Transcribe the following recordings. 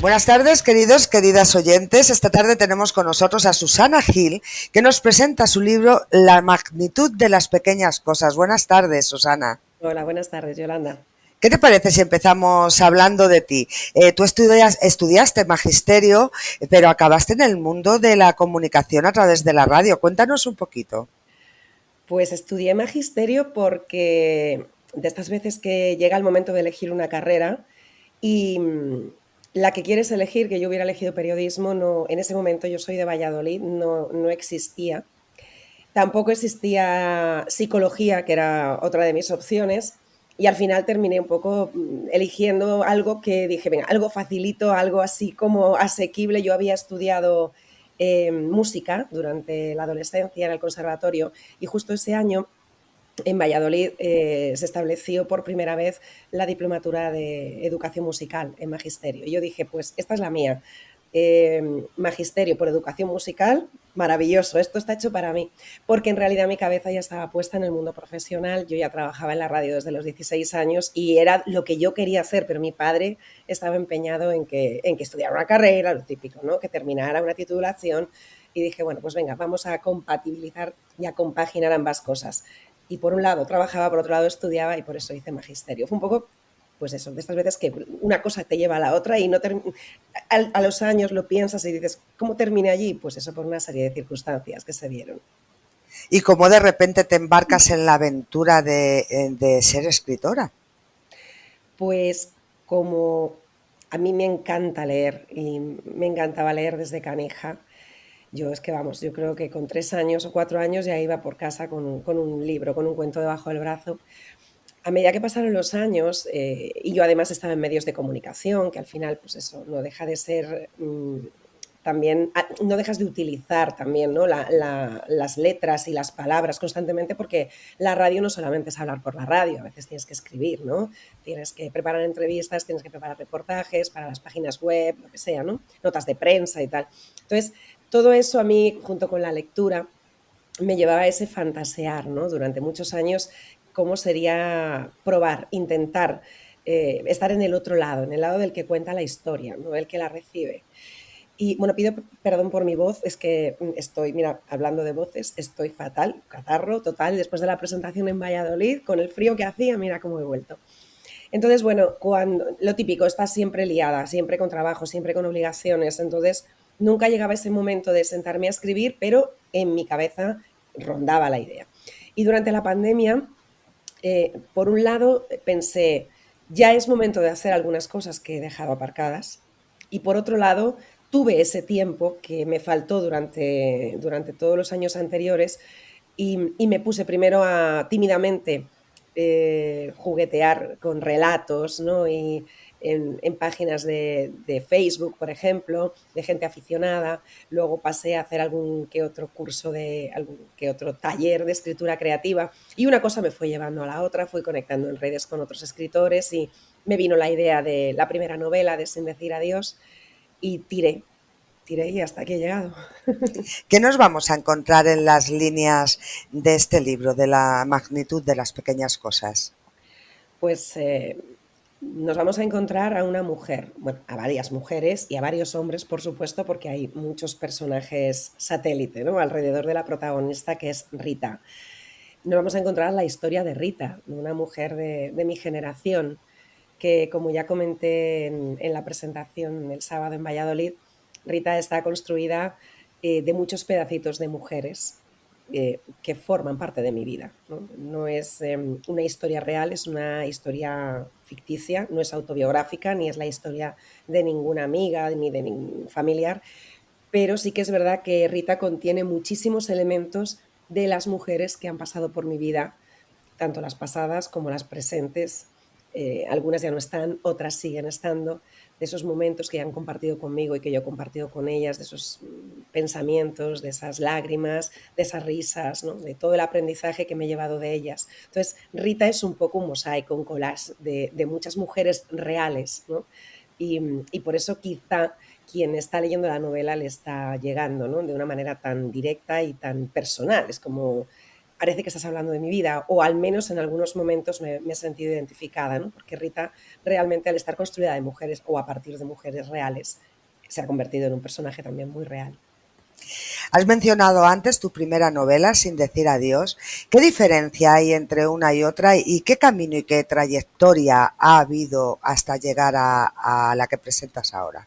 Buenas tardes, queridas oyentes. Esta tarde tenemos con nosotros a Susana Gil, que nos presenta su libro La magnitud de las pequeñas cosas. Buenas tardes, Susana. Hola, buenas tardes, Yolanda. ¿Qué te parece si empezamos hablando de ti? Tú estudiaste magisterio, pero acabaste en el mundo de la comunicación a través de la radio. Cuéntanos un poquito. Pues estudié magisterio porque de estas veces que llega el momento de elegir una carrera y la que quieres elegir, que yo hubiera elegido periodismo, no, en ese momento yo soy de Valladolid, no existía. Tampoco existía psicología, que era otra de mis opciones, y al final terminé un poco eligiendo algo que dije, venga, algo facilito, algo así como asequible. Yo había estudiado música durante la adolescencia en el conservatorio y justo ese año en Valladolid se estableció por primera vez la diplomatura de educación musical en magisterio. Y yo dije, pues esta es la mía. Magisterio por educación musical, maravilloso, esto está hecho para mí, porque en realidad mi cabeza ya estaba puesta en el mundo profesional, yo ya trabajaba en la radio desde los 16 años y era lo que yo quería hacer, pero mi padre estaba empeñado en que estudiara una carrera, lo típico, ¿no? Que terminara una titulación, y dije, bueno, pues venga, vamos a compatibilizar y a compaginar ambas cosas. Y por un lado trabajaba, por otro lado estudiaba, y por eso hice magisterio. Fue un poco, pues eso, de estas veces que una cosa te lleva a la otra y no a los años lo piensas y dices, ¿cómo terminé allí? Pues eso, por una serie de circunstancias que se dieron. Y cómo de repente te embarcas en la aventura de ser escritora. Pues como a mí me encanta leer y me encantaba leer desde canija, yo es que vamos, yo creo que con 3 años o 4 años ya iba por casa con un libro, con un cuento debajo del brazo. A medida que pasaron los años, y yo además estaba en medios de comunicación, que al final, pues eso, no deja de ser también, no dejas de utilizar también, ¿no? Las letras y las palabras constantemente, porque la radio no solamente es hablar por la radio, a veces tienes que escribir, ¿no? Tienes que preparar entrevistas, tienes que preparar reportajes para las páginas web, lo que sea, ¿no? Notas de prensa y tal. Entonces, todo eso a mí, junto con la lectura, me llevaba a ese fantasear, ¿no? Durante muchos años, cómo sería probar, intentar estar en el otro lado, en el lado del que cuenta la historia, no el que la recibe. Y bueno, pido perdón por mi voz, es que estoy, mira, hablando de voces, estoy fatal, catarro total, después de la presentación en Valladolid, con el frío que hacía, mira cómo he vuelto. Entonces, bueno, cuando lo típico, estás siempre liada, siempre con trabajo, siempre con obligaciones, entonces nunca llegaba ese momento de sentarme a escribir, pero en mi cabeza rondaba la idea. Y durante la pandemia, por un lado, pensé, ya es momento de hacer algunas cosas que he dejado aparcadas, y por otro lado, tuve ese tiempo que me faltó durante todos los años anteriores y me puse primero a tímidamente juguetear con relatos, ¿no? Y en páginas de Facebook, por ejemplo, de gente aficionada. Luego pasé a hacer algún que otro curso algún que otro taller de escritura creativa. Y una cosa me fue llevando a la otra, fui conectando en redes con otros escritores y me vino la idea de la primera novela de Sin decir adiós y tiré y hasta aquí he llegado. ¿Qué nos vamos a encontrar en las líneas de este libro, de la magnitud de las pequeñas cosas? Pues nos vamos a encontrar a una mujer, bueno, a varias mujeres y a varios hombres, por supuesto, porque hay muchos personajes satélite, ¿no? Alrededor de la protagonista, que es Rita. Nos vamos a encontrar la historia de Rita, una mujer de mi generación, que como ya comenté en la presentación el sábado en Valladolid, Rita está construida de muchos pedacitos de mujeres que forman parte de mi vida. No es una historia real, es una historia ficticia, no es autobiográfica, ni es la historia de ninguna amiga ni de ningún familiar, pero sí que es verdad que Rita contiene muchísimos elementos de las mujeres que han pasado por mi vida, tanto las pasadas como las presentes. Algunas ya no están, otras siguen estando, de esos momentos que han compartido conmigo y que yo he compartido con ellas, de esos pensamientos, de esas lágrimas, de esas risas, ¿no? De todo el aprendizaje que me he llevado de ellas. Entonces, Rita es un poco un mosaico, un collage de muchas mujeres reales, ¿no? Y por eso quizá quien está leyendo la novela le está llegando, ¿no? De una manera tan directa y tan personal. Es como parece que estás hablando de mi vida, o al menos en algunos momentos me he sentido identificada, ¿no? Porque Rita realmente, al estar construida de mujeres o a partir de mujeres reales, se ha convertido en un personaje también muy real. Has mencionado antes tu primera novela, Sin decir adiós. ¿Qué diferencia hay entre una y otra y qué camino y qué trayectoria ha habido hasta llegar a la que presentas ahora?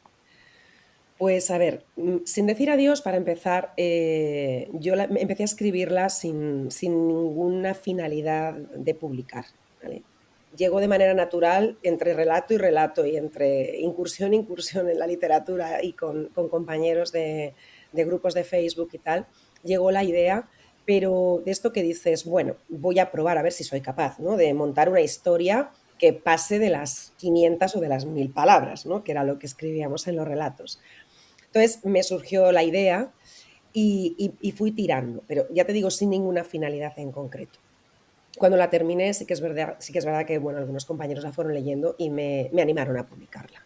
Pues a ver, sin decir adiós, para empezar, yo empecé a escribirla sin ninguna finalidad de publicar, ¿vale? Llegó de manera natural entre relato y entre incursión e incursión en la literatura y con compañeros de grupos de Facebook y tal, llegó la idea, pero de esto que dices, bueno, voy a probar a ver si soy capaz, ¿no? De montar una historia que pase de las 500 o de las 1000 palabras, ¿no? Que era lo que escribíamos en los relatos. Entonces me surgió la idea y fui tirando, pero ya te digo, sin ninguna finalidad en concreto. Cuando la terminé, sí que es verdad que bueno, algunos compañeros la fueron leyendo y me animaron a publicarla.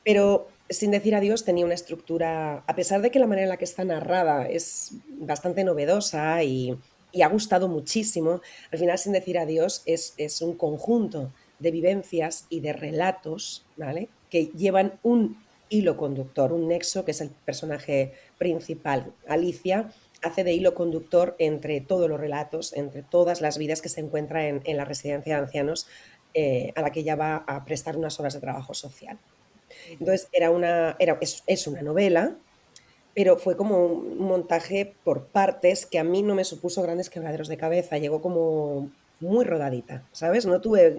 Pero Sin decir adiós tenía una estructura, a pesar de que la manera en la que está narrada es bastante novedosa y ha gustado muchísimo, al final Sin decir adiós es un conjunto de vivencias y de relatos, ¿vale? Que llevan un hilo conductor, un nexo, que es el personaje principal. Alicia hace de hilo conductor entre todos los relatos, entre todas las vidas que se encuentra en la residencia de ancianos, a la que ella va a prestar unas horas de trabajo social. Entonces es una novela, pero fue como un montaje por partes que a mí no me supuso grandes quebraderos de cabeza, llegó como muy rodadita, ¿sabes? No tuve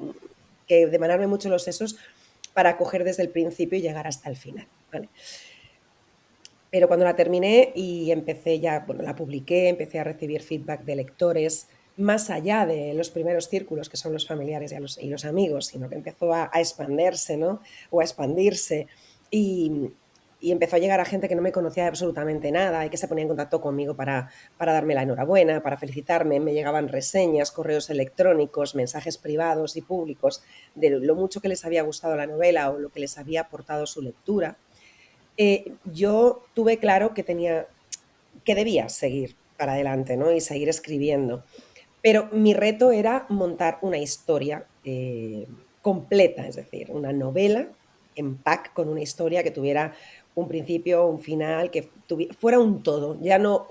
que demandarme mucho los sesos para coger desde el principio y llegar hasta el final, ¿vale? Pero cuando la terminé y empecé ya, bueno, la publiqué, empecé a recibir feedback de lectores, más allá de los primeros círculos, que son los familiares y los amigos, sino que empezó a expandirse, ¿no? O a expandirse. Y, y empezó a llegar a gente que no me conocía de absolutamente nada y que se ponía en contacto conmigo para darme la enhorabuena, para felicitarme. Me llegaban reseñas, correos electrónicos, mensajes privados y públicos de lo mucho que les había gustado la novela o lo que les había aportado su lectura. Yo tuve claro que debía seguir para adelante, ¿no? Y seguir escribiendo. Pero mi reto era montar una historia completa, es decir, una novela en pack con una historia que tuviera un principio, un final, que fuera un todo, ya no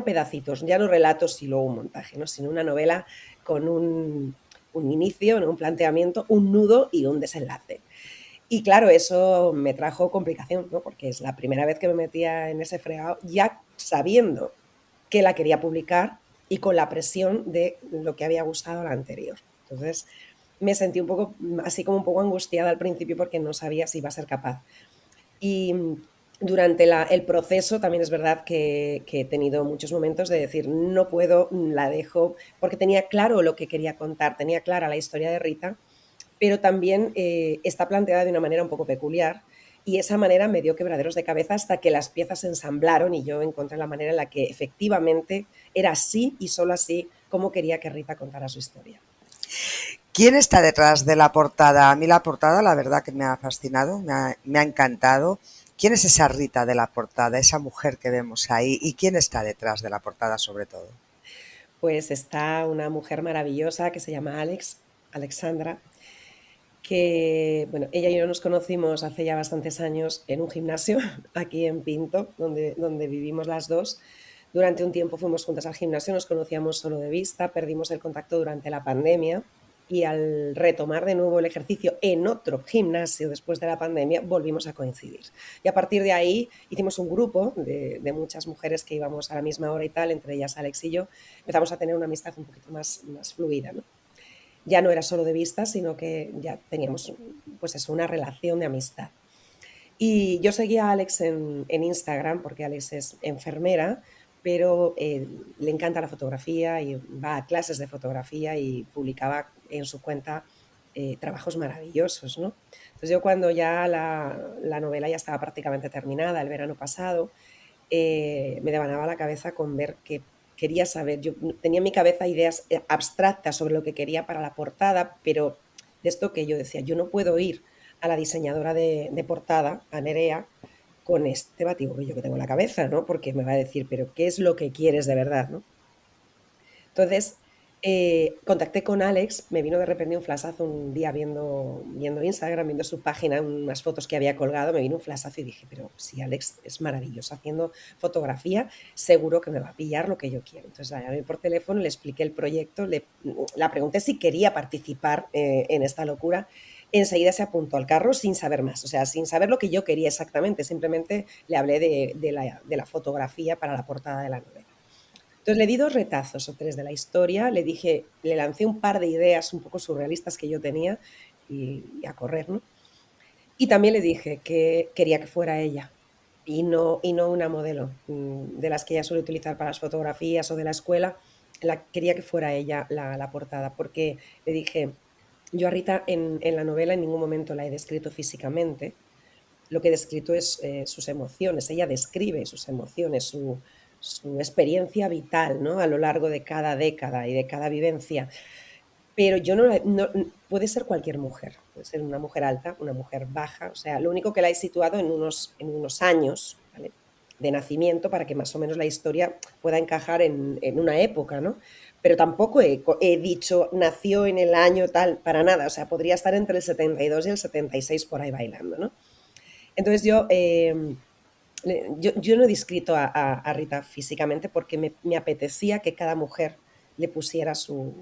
pedacitos, ya no relatos y luego un montaje, ¿no? Sino una novela con un inicio, ¿no? Un planteamiento, un nudo y un desenlace. Y claro, eso me trajo complicación, ¿no? Porque es la primera vez que me metía en ese fregado, ya sabiendo que la quería publicar y con la presión de lo que había gustado la anterior. Entonces me sentí un poco, así como un poco angustiada al principio porque no sabía si iba a ser capaz. Y durante el proceso también es verdad que he tenido muchos momentos de decir, no puedo, la dejo, porque tenía claro lo que quería contar, tenía clara la historia de Rita, pero también está planteada de una manera un poco peculiar y esa manera me dio quebraderos de cabeza hasta que las piezas se ensamblaron y yo encontré la manera en la que efectivamente era así y solo así como quería que Rita contara su historia. ¿Quién está detrás de la portada? A mí la portada, la verdad que me ha fascinado, me ha encantado. ¿Quién es esa Rita de la portada, esa mujer que vemos ahí? ¿Y quién está detrás de la portada sobre todo? Pues está una mujer maravillosa que se llama Alexandra, que, bueno, ella y yo nos conocimos hace ya bastantes años en un gimnasio aquí en Pinto, donde vivimos las dos. Durante un tiempo fuimos juntas al gimnasio, nos conocíamos solo de vista, perdimos el contacto durante la pandemia y al retomar de nuevo el ejercicio en otro gimnasio después de la pandemia, volvimos a coincidir. Y a partir de ahí hicimos un grupo de muchas mujeres que íbamos a la misma hora y tal, entre ellas Alex y yo, empezamos a tener una amistad un poquito más fluida, ¿no? Ya no era solo de vista, sino que ya teníamos pues eso, una relación de amistad. Y yo seguía a Alex en Instagram porque Alex es enfermera, pero le encanta la fotografía y va a clases de fotografía y publicaba en su cuenta trabajos maravillosos, ¿no? Entonces yo cuando ya la novela ya estaba prácticamente terminada, el verano pasado, me devanaba la cabeza con ver que quería saber, yo tenía en mi cabeza ideas abstractas sobre lo que quería para la portada, pero de esto que yo decía, yo no puedo ir a la diseñadora de portada, a Nerea, con este batiburrillo que tengo en la cabeza, ¿no? Porque me va a decir, pero ¿qué es lo que quieres de verdad, no? Entonces, contacté con Alex, me vino de repente un flashazo un día viendo Instagram, viendo su página, unas fotos que había colgado, me vino un flashazo y dije, pero si Alex es maravilloso haciendo fotografía, seguro que me va a pillar lo que yo quiero. Entonces la llamé por teléfono, le expliqué el proyecto, la pregunté si quería participar en esta locura. Enseguida se apuntó al carro sin saber más, o sea, sin saber lo que yo quería exactamente, simplemente le hablé de la fotografía para la portada de la novela. Entonces le di 2 retazos o 3 de la historia, le dije, le lancé un par de ideas un poco surrealistas que yo tenía y a correr, ¿no? Y también le dije que quería que fuera ella y no una modelo, de las que ella suele utilizar para las fotografías o de la escuela, quería que fuera ella la portada, porque le dije, yo a Rita en la novela en ningún momento la he descrito físicamente, lo que he descrito es sus emociones, ella describe sus emociones, su experiencia vital, ¿no? A lo largo de cada década y de cada vivencia. Pero yo puede ser cualquier mujer, puede ser una mujer alta, una mujer baja, o sea, lo único que la he situado en unos años, ¿vale? De nacimiento para que más o menos la historia pueda encajar en una época, ¿no? Pero tampoco he dicho nació en el año tal, para nada, o sea, podría estar entre el 72 y el 76 por ahí bailando, ¿no? Entonces yo no he descrito a Rita físicamente porque me apetecía que cada mujer le pusiera su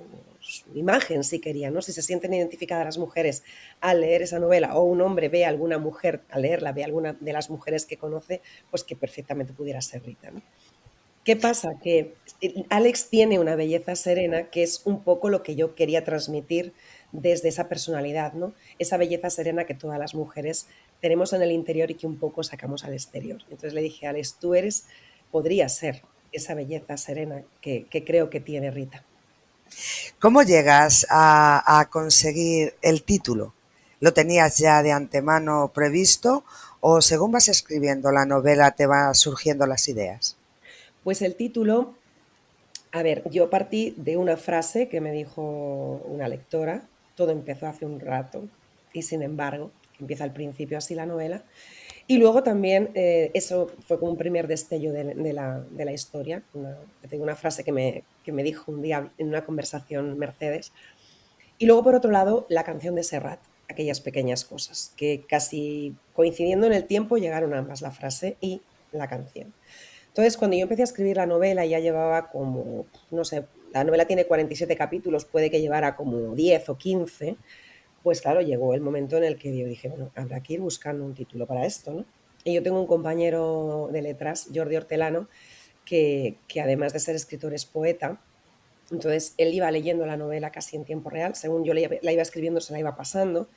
imagen, si quería, ¿no? Si se sienten identificadas las mujeres al leer esa novela o un hombre ve a alguna mujer al leerla, ve a alguna de las mujeres que conoce, pues que perfectamente pudiera ser Rita, ¿no? ¿Qué pasa? Que Alex tiene una belleza serena que es un poco lo que yo quería transmitir desde esa personalidad, ¿no? Esa belleza serena que todas las mujeres tenemos en el interior y que un poco sacamos al exterior. Entonces le dije, Alex, podrías ser esa belleza serena que creo que tiene Rita. ¿Cómo llegas a conseguir el título? ¿Lo tenías ya de antemano previsto o según vas escribiendo la novela te van surgiendo las ideas? Pues el título, a ver, yo partí de una frase que me dijo una lectora, todo empezó hace un rato y sin embargo, que empieza al principio así la novela. Y luego también, eso fue como un primer destello de la historia. Tengo una frase que me dijo un día en una conversación Mercedes. Y luego, por otro lado, la canción de Serrat, aquellas pequeñas cosas, que casi coincidiendo en el tiempo llegaron ambas, la frase y la canción. Entonces, cuando yo empecé a escribir la novela, ya llevaba como, no sé, la novela tiene 47 capítulos, puede que llevara como 10 o 15, pues claro, llegó el momento en el que yo dije, bueno, habrá que ir buscando un título para esto, ¿no? Y yo tengo un compañero de letras, Jordi Hortelano, que además de ser escritor es poeta. Entonces él iba leyendo la novela casi en tiempo real, según yo la iba escribiendo, se la iba pasando.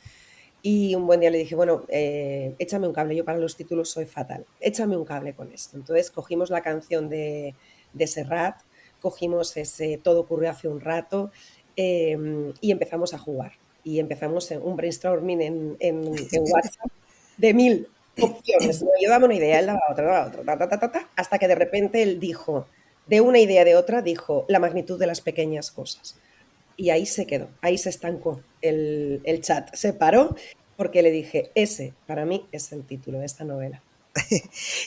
Y un buen día le dije, bueno, échame un cable, yo para los títulos soy fatal, échame un cable con esto. Entonces cogimos la canción de Serrat, cogimos ese Todo ocurrió hace un rato y empezamos a jugar. Y empezamos un brainstorming en WhatsApp de 1000 opciones. ¿No? Yo daba una idea, él daba otra, hasta que de repente él dijo, de una idea de otra, dijo la magnitud de las pequeñas cosas. Y ahí se quedó, ahí se estancó el chat, se paró porque le dije, ese para mí es el título de esta novela.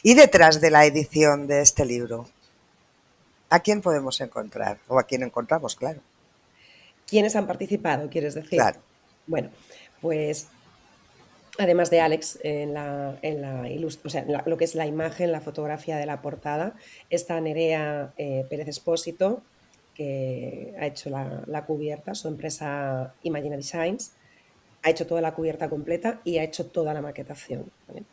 Y detrás de la edición de este libro, ¿a quién podemos encontrar? O a quién encontramos, claro. ¿Quiénes han participado, quieres decir? Claro. Bueno, pues además de Alex, o sea, lo que es la imagen, la fotografía de la portada, está Nerea Pérez Espósito, que ha hecho la cubierta, su empresa Imagina Designs, ha hecho toda la cubierta completa y ha hecho toda la maquetación. ¿Vale?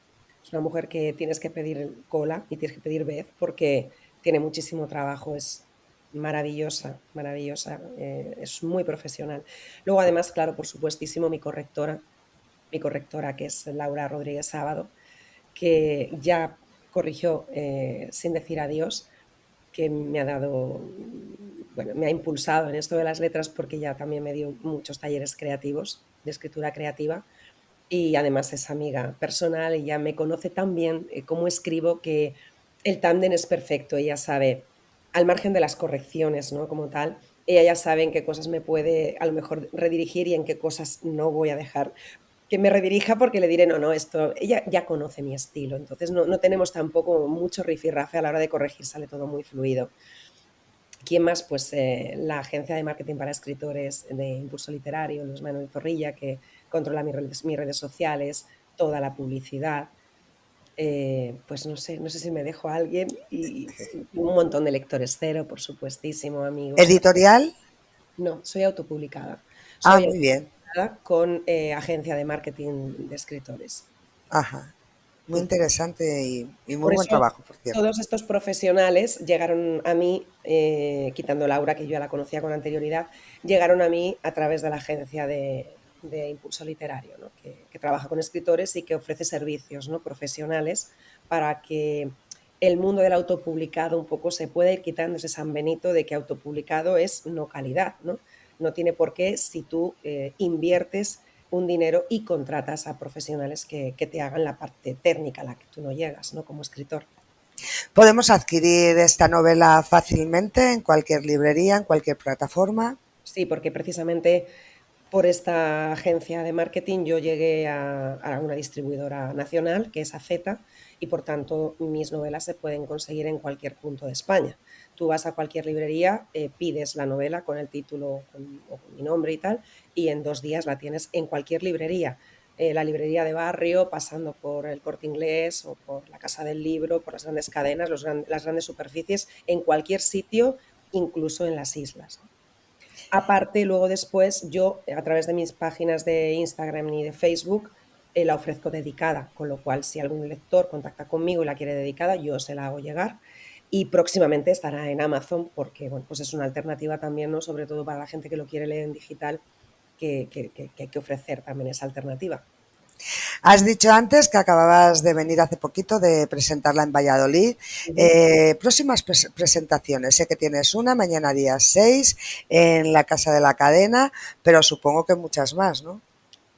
Es una mujer que tienes que pedir cola y tienes que pedir vez porque tiene muchísimo trabajo, es maravillosa, maravillosa, es muy profesional. Luego, además, claro, por supuestísimo, mi correctora, que es Laura Rodríguez Sábado, que ya corrigió Sin decir adiós, que me ha dado, bueno, me ha impulsado en esto de las letras porque ya también me dio muchos talleres creativos de escritura creativa y además es amiga personal y ya me conoce tan bien cómo escribo que el tándem es perfecto. Ella sabe, al margen de las correcciones, ¿no? Como tal, ella ya sabe en qué cosas me puede a lo mejor redirigir y en qué cosas no voy a dejar que me redirija porque le diré, no, no, esto, ella ya conoce mi estilo, entonces no tenemos tampoco mucho rifirrafe a la hora de corregir, sale todo muy fluido. ¿Quién más? Pues la agencia de marketing para escritores de Impulso Literario, Luis Manuel Zorrilla, que controla mis redes sociales, toda la publicidad. Pues no sé si me dejo a alguien y un montón de lectores cero, por supuestísimo, amigos. ¿Editorial? No, soy autopublicada. Ah, Soy muy bien. autopublicada con agencia de marketing de escritores. Ajá. Muy Mm. interesante y muy Por buen eso trabajo, por cierto. todos estos profesionales llegaron a mí, quitando Laura, que yo ya la conocía con anterioridad, llegaron a mí a través de la agencia de Impulso Literario, ¿no? que trabaja con escritores y que ofrece servicios, ¿no? profesionales para que el mundo del autopublicado un poco se pueda ir quitando ese San Benito de que autopublicado es no calidad, ¿no? No tiene por qué si tú inviertes un dinero y contratas a profesionales que te hagan la parte técnica a la que tú no llegas, ¿no? Como escritor. Podemos adquirir esta novela fácilmente en cualquier librería, en cualquier plataforma. Sí, porque precisamente por esta agencia de marketing yo llegué a una distribuidora nacional, que es AZ, y por tanto mis novelas se pueden conseguir en cualquier punto de España. Tú vas a cualquier librería, pides la novela con el título o con mi nombre y tal, y en 2 días la tienes en cualquier librería. La librería de barrio, pasando por el Corte Inglés o por la Casa del Libro, por las grandes cadenas, las grandes superficies, en cualquier sitio, incluso en las islas. Aparte, luego después yo, a través de mis páginas de Instagram y de Facebook, la ofrezco dedicada, con lo cual si algún lector contacta conmigo y la quiere dedicada, yo se la hago llegar. Y próximamente estará en Amazon porque bueno, pues es una alternativa también, ¿no? Sobre todo para la gente que lo quiere leer en digital, que hay que ofrecer también esa alternativa. Has dicho antes que acababas de venir hace poquito de presentarla en Valladolid. Ujú. Próximas presentaciones. Sé que tienes una mañana día 6 en la Casa de la Cadena, pero supongo que muchas más, ¿no?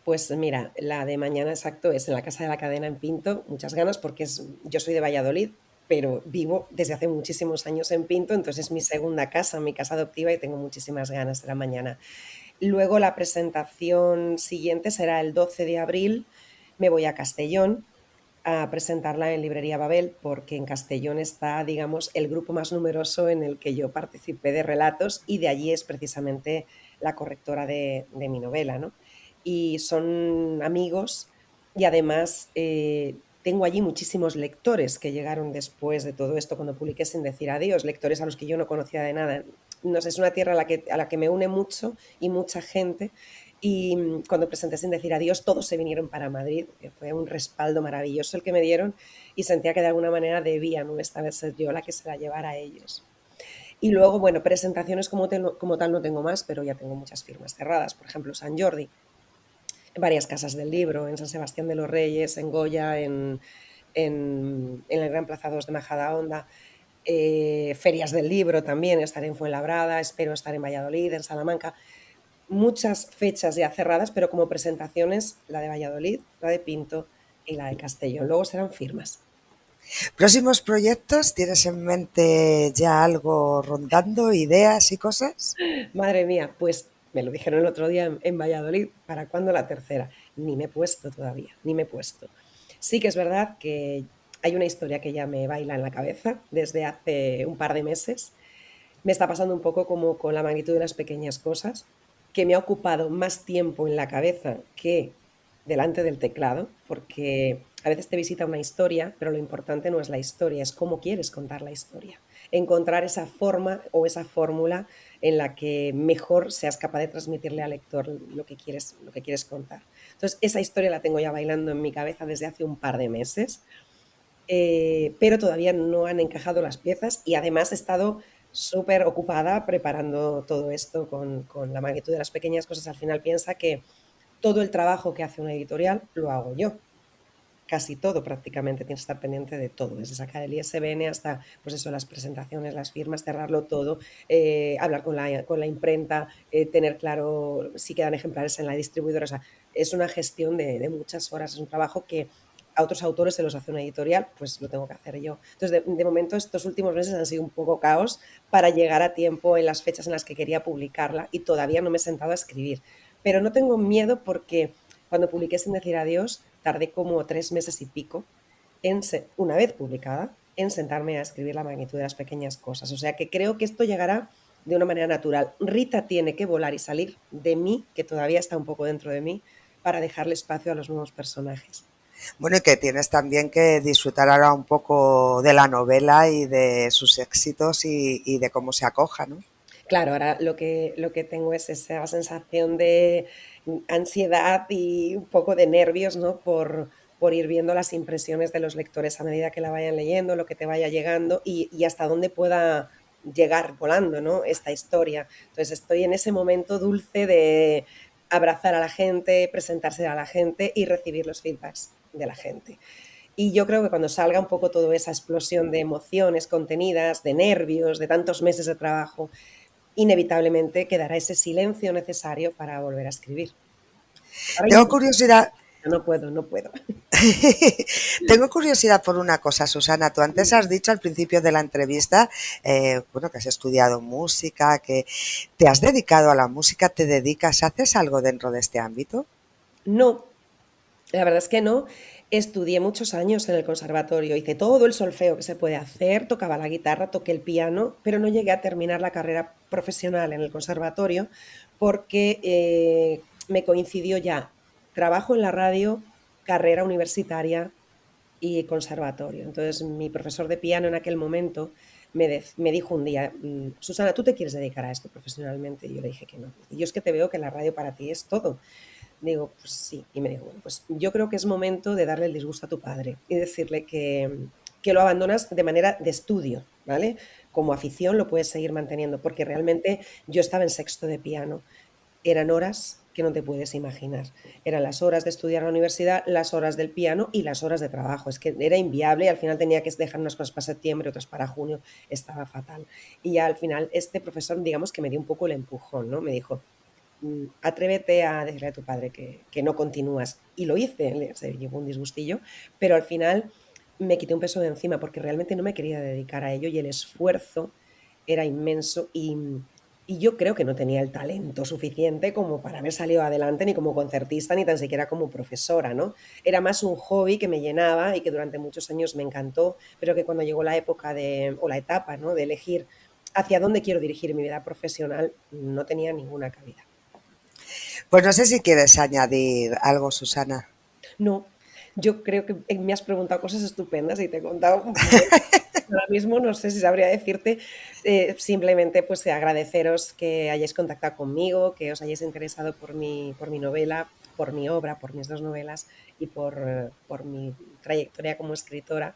Pues mira, la de mañana exacto es en la Casa de la Cadena en Pinto, muchas ganas porque yo soy de Valladolid, pero vivo desde hace muchísimos años en Pinto, entonces es mi segunda casa, mi casa adoptiva y tengo muchísimas ganas de la mañana. Luego la presentación siguiente será el 12 de abril, me voy a Castellón a presentarla en Librería Babel porque en Castellón está, digamos, el grupo más numeroso en el que yo participé de relatos y de allí es precisamente la correctora de mi novela, ¿no? Y son amigos y además tengo allí muchísimos lectores que llegaron después de todo esto cuando publiqué Sin decir adiós, lectores a los que yo no conocía de nada. No sé, es una tierra a la que me une mucho y mucha gente y cuando presenté Sin decir adiós, todos se vinieron para Madrid, que fue un respaldo maravilloso el que me dieron y sentía que de alguna manera debía, ¿no? Esta vez ser yo la que se la llevara a ellos. Y luego, bueno, presentaciones como tal no tengo más, pero ya tengo muchas firmas cerradas. Por ejemplo, San Jordi, en varias casas del libro, en San Sebastián de los Reyes, en Goya, en el Gran Plaza 2 de Majadahonda. Ferias del libro también, estaré en Fuenlabrada, espero estar en Valladolid, en Salamanca. Muchas fechas ya cerradas, pero como presentaciones, la de Valladolid, la de Pinto y la de Castellón. Luego serán firmas. ¿Próximos proyectos? ¿Tienes en mente ya algo rondando, ideas y cosas? Madre mía, pues me lo dijeron el otro día en Valladolid, ¿para cuándo la tercera? Ni me he puesto todavía, ni me he puesto. Sí que es verdad que hay una historia que ya me baila en la cabeza desde hace un par de meses. Me está pasando un poco como con La magnitud de las pequeñas cosas, que me ha ocupado más tiempo en la cabeza que delante del teclado, porque a veces te visita una historia, pero lo importante no es la historia, es cómo quieres contar la historia. Encontrar esa forma o esa fórmula en la que mejor seas capaz de transmitirle al lector lo que quieres contar. Entonces, esa historia la tengo ya bailando en mi cabeza desde hace un par de meses, pero todavía no han encajado las piezas y además he estado súper ocupada preparando todo esto con la magnitud de las pequeñas cosas. Al final piensa que todo el trabajo que hace una editorial lo hago yo. Casi todo prácticamente tienes que estar pendiente de todo, desde sacar el ISBN hasta pues eso, las presentaciones, las firmas, cerrarlo todo, hablar con la imprenta, tener claro si quedan ejemplares en la distribuidora. O sea, es una gestión de muchas horas, es un trabajo que a otros autores se los hace una editorial, pues lo tengo que hacer yo. Entonces, de momento, estos últimos meses han sido un poco caos para llegar a tiempo en las fechas en las que quería publicarla y todavía no me he sentado a escribir. Pero no tengo miedo porque cuando publiqué Sin decir adiós, tardé como 3 meses y pico, una vez publicada, en sentarme a escribir La magnitud de las pequeñas cosas. O sea que creo que esto llegará de una manera natural. Rita tiene que volar y salir de mí, que todavía está un poco dentro de mí, para dejarle espacio a los nuevos personajes. Bueno, y que tienes también que disfrutar ahora un poco de la novela y de sus éxitos y de cómo se acoja, ¿no? Claro, ahora lo que tengo es esa sensación de ansiedad y un poco de nervios, ¿no? Por ir viendo las impresiones de los lectores a medida que la vayan leyendo, lo que te vaya llegando y hasta dónde pueda llegar volando, ¿no? Esta historia. Entonces estoy en ese momento dulce de abrazar a la gente, presentarse a la gente y recibir los feedbacks de la gente. Y yo creo que cuando salga un poco toda esa explosión de emociones contenidas, de nervios, de tantos meses de trabajo, inevitablemente quedará ese silencio necesario para volver a escribir. Ahora Tengo curiosidad, no puedo, no puedo. tengo curiosidad por una cosa, Susana. Tú antes has dicho al principio de la entrevista, bueno, que has estudiado música, que te has dedicado a la música, te dedicas, ¿haces algo dentro de este ámbito? No, la verdad es que no. Estudié muchos años en el conservatorio, hice todo el solfeo que se puede hacer, tocaba la guitarra, toqué el piano, pero no llegué a terminar la carrera profesional en el conservatorio porque me coincidió ya trabajo en la radio, carrera universitaria y conservatorio. Entonces, mi profesor de piano en aquel momento me dijo un día, Susana, ¿tú te quieres dedicar a esto profesionalmente? Y yo le dije que no. Y yo es que te veo que la radio para ti es todo. Digo, pues sí. Y me dijo, bueno, pues yo creo que es momento de darle el disgusto a tu padre y decirle que lo abandonas de manera de estudio, ¿vale? Como afición lo puedes seguir manteniendo, porque realmente yo estaba en sexto de piano. Eran horas que no te puedes imaginar. Eran las horas de estudiar en la universidad, las horas del piano y las horas de trabajo. Es que era inviable y al final tenía que dejar unas cosas para septiembre, otras para junio. Estaba fatal. Y ya al final este profesor, digamos que me dio un poco el empujón, ¿no? Me dijo, atrévete a decirle a tu padre que no continúas. Y lo hice, se llevó un disgustillo, pero al final me quité un peso de encima porque realmente no me quería dedicar a ello y el esfuerzo era inmenso y yo creo que no tenía el talento suficiente como para haber salido adelante ni como concertista ni tan siquiera como profesora, ¿no? Era más un hobby que me llenaba y que durante muchos años me encantó, pero que cuando llegó la época o la etapa, ¿no? De elegir hacia dónde quiero dirigir mi vida profesional, no tenía ninguna cabida. Pues no sé si quieres añadir algo, Susana. No, yo creo que me has preguntado cosas estupendas y te he contado ahora mismo no sé si sabría decirte, simplemente pues agradeceros que hayáis contactado conmigo, que os hayáis interesado por mi novela, por mi obra, por mis 2 novelas y por mi trayectoria como escritora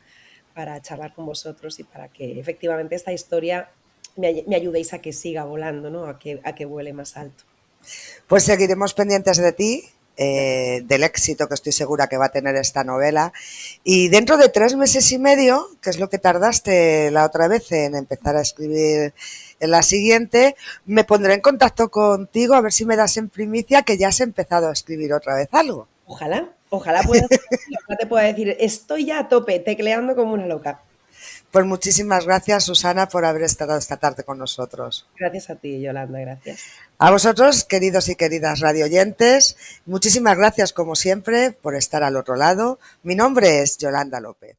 para charlar con vosotros y para que efectivamente esta historia me ayudéis a que siga volando, ¿no? A que vuele más alto. Pues seguiremos pendientes de ti, del éxito que estoy segura que va a tener esta novela. Y dentro de 3 meses y medio, que es lo que tardaste la otra vez en empezar a escribir en la siguiente, me pondré en contacto contigo a ver si me das en primicia que ya has empezado a escribir otra vez algo. Ojalá, ojalá pueda ser así, ojalá te pueda decir, estoy ya a tope, tecleando como una loca. Pues muchísimas gracias, Susana, por haber estado esta tarde con nosotros. Gracias a ti, Yolanda, gracias. A vosotros, queridos y queridas radioyentes, muchísimas gracias como siempre por estar al otro lado. Mi nombre es Yolanda López.